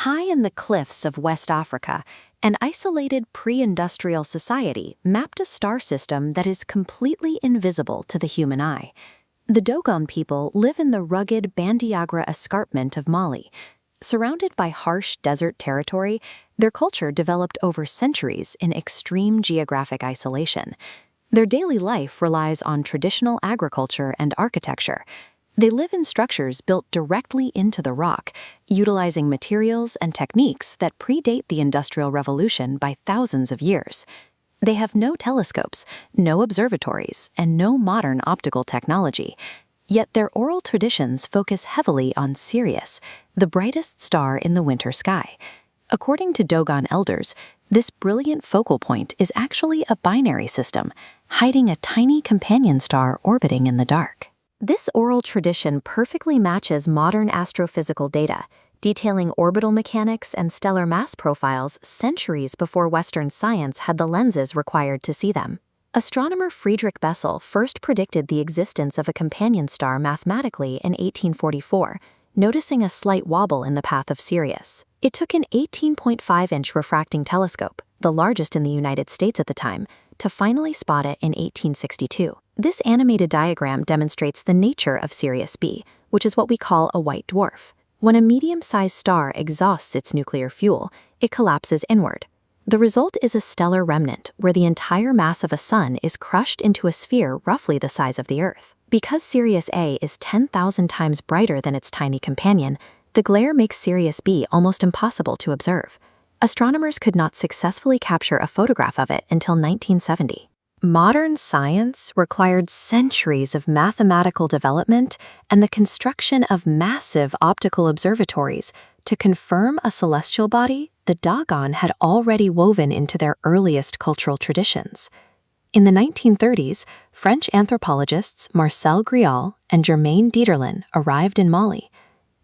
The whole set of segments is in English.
High in the cliffs of West Africa, an isolated pre-industrial society mapped a star system that is completely invisible to the human eye. The Dogon people live in the rugged Bandiagra escarpment of Mali. Surrounded by harsh desert territory, their culture developed over centuries in extreme geographic isolation. Their daily life relies on traditional agriculture and architecture. They live in structures built directly into the rock, utilizing materials and techniques that predate the Industrial Revolution by thousands of years. They have no telescopes, no observatories, and no modern optical technology. Yet their oral traditions focus heavily on Sirius, the brightest star in the winter sky. According to Dogon elders, this brilliant focal point is actually a binary system, hiding a tiny companion star orbiting in the dark. This oral tradition perfectly matches modern astrophysical data, detailing orbital mechanics and stellar mass profiles centuries before Western science had the lenses required to see them. Astronomer Friedrich Bessel first predicted the existence of a companion star mathematically in 1844, noticing a slight wobble in the path of Sirius. It took an 18.5-inch refracting telescope, the largest in the United States at the time, to finally spot it in 1862. This animated diagram demonstrates the nature of Sirius B, which is what we call a white dwarf. When a medium-sized star exhausts its nuclear fuel, it collapses inward. The result is a stellar remnant where the entire mass of a sun is crushed into a sphere roughly the size of the Earth. Because Sirius A is 10,000 times brighter than its tiny companion, the glare makes Sirius B almost impossible to observe. Astronomers could not successfully capture a photograph of it until 1970. Modern science required centuries of mathematical development and the construction of massive optical observatories to confirm a celestial body the Dogon had already woven into their earliest cultural traditions. In the 1930s, French anthropologists Marcel Grial and Germain Dieterlen arrived in Mali.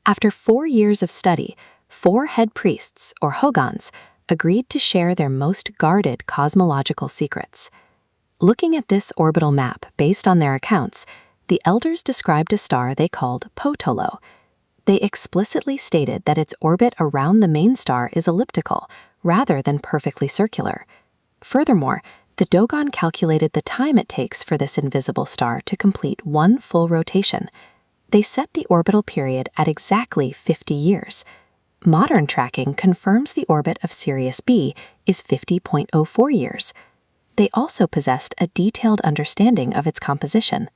After 4 years of study, 4 head priests, or hogans, agreed to share their most guarded cosmological secrets. Looking at this orbital map based on their accounts, the elders described a star they called Potolo. They explicitly stated that its orbit around the main star is elliptical, rather than perfectly circular. Furthermore, the Dogon calculated the time it takes for this invisible star to complete one full rotation. They set the orbital period at exactly 50 years. Modern tracking confirms the orbit of Sirius B is 50.04 years. They also possessed a detailed understanding of its composition.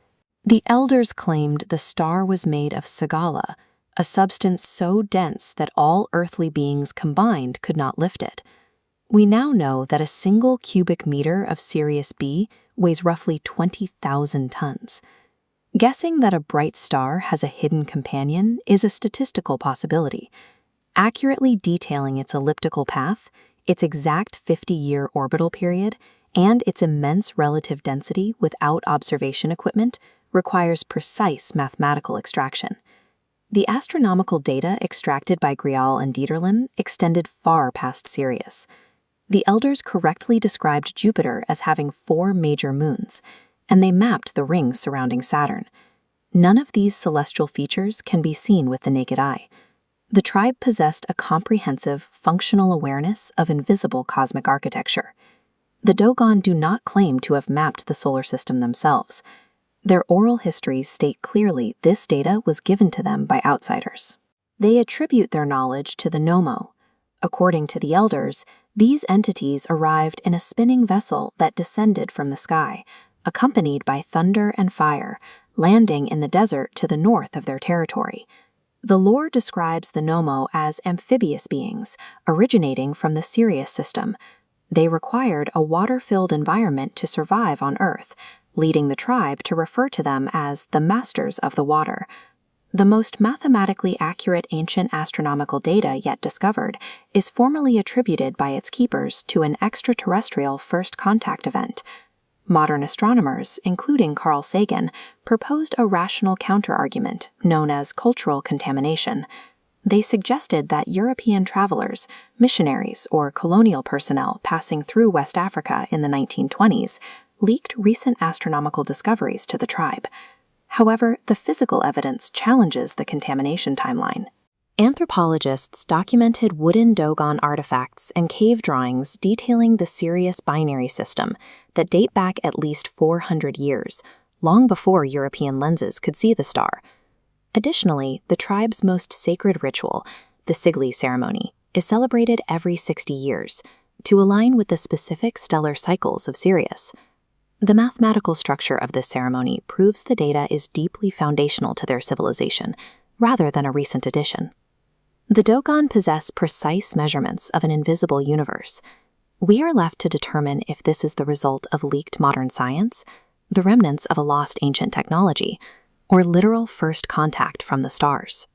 The elders claimed the star was made of sagala, a substance so dense that all earthly beings combined could not lift it. We now know that a single cubic meter of Sirius B weighs roughly 20,000 tons. Guessing that a bright star has a hidden companion is a statistical possibility. Accurately detailing its elliptical path, its exact 50-year orbital period, and its immense relative density without observation equipment requires precise mathematical extraction. The astronomical data extracted by Grial and Dieterlen extended far past Sirius. The elders correctly described Jupiter as having 4 major moons, and they mapped the rings surrounding Saturn. None of these celestial features can be seen with the naked eye. The tribe possessed a comprehensive, functional awareness of invisible cosmic architecture. The Dogon do not claim to have mapped the solar system themselves. Their oral histories state clearly this data was given to them by outsiders. They attribute their knowledge to the Nomo. According to the elders, these entities arrived in a spinning vessel that descended from the sky, accompanied by thunder and fire, landing in the desert to the north of their territory. The lore describes the Nomo as amphibious beings, originating from the Sirius system. They required a water-filled environment to survive on Earth, leading the tribe to refer to them as the Masters of the Water. The most mathematically accurate ancient astronomical data yet discovered is formally attributed by its keepers to an extraterrestrial first contact event. Modern astronomers, including Carl Sagan, proposed a rational counterargument known as cultural contamination. They suggested that European travelers, missionaries, or colonial personnel passing through West Africa in the 1920s leaked recent astronomical discoveries to the tribe. However, the physical evidence challenges the contamination timeline. Anthropologists documented wooden Dogon artifacts and cave drawings detailing the Sirius binary system that date back at least 400 years, long before European lenses could see the star. Additionally, the tribe's most sacred ritual, the Sigli ceremony, is celebrated every 60 years to align with the specific stellar cycles of Sirius. The mathematical structure of this ceremony proves the data is deeply foundational to their civilization, rather than a recent addition. The Dogon possess precise measurements of an invisible universe. We are left to determine if this is the result of leaked modern science, the remnants of a lost ancient technology, or literal first contact from the stars.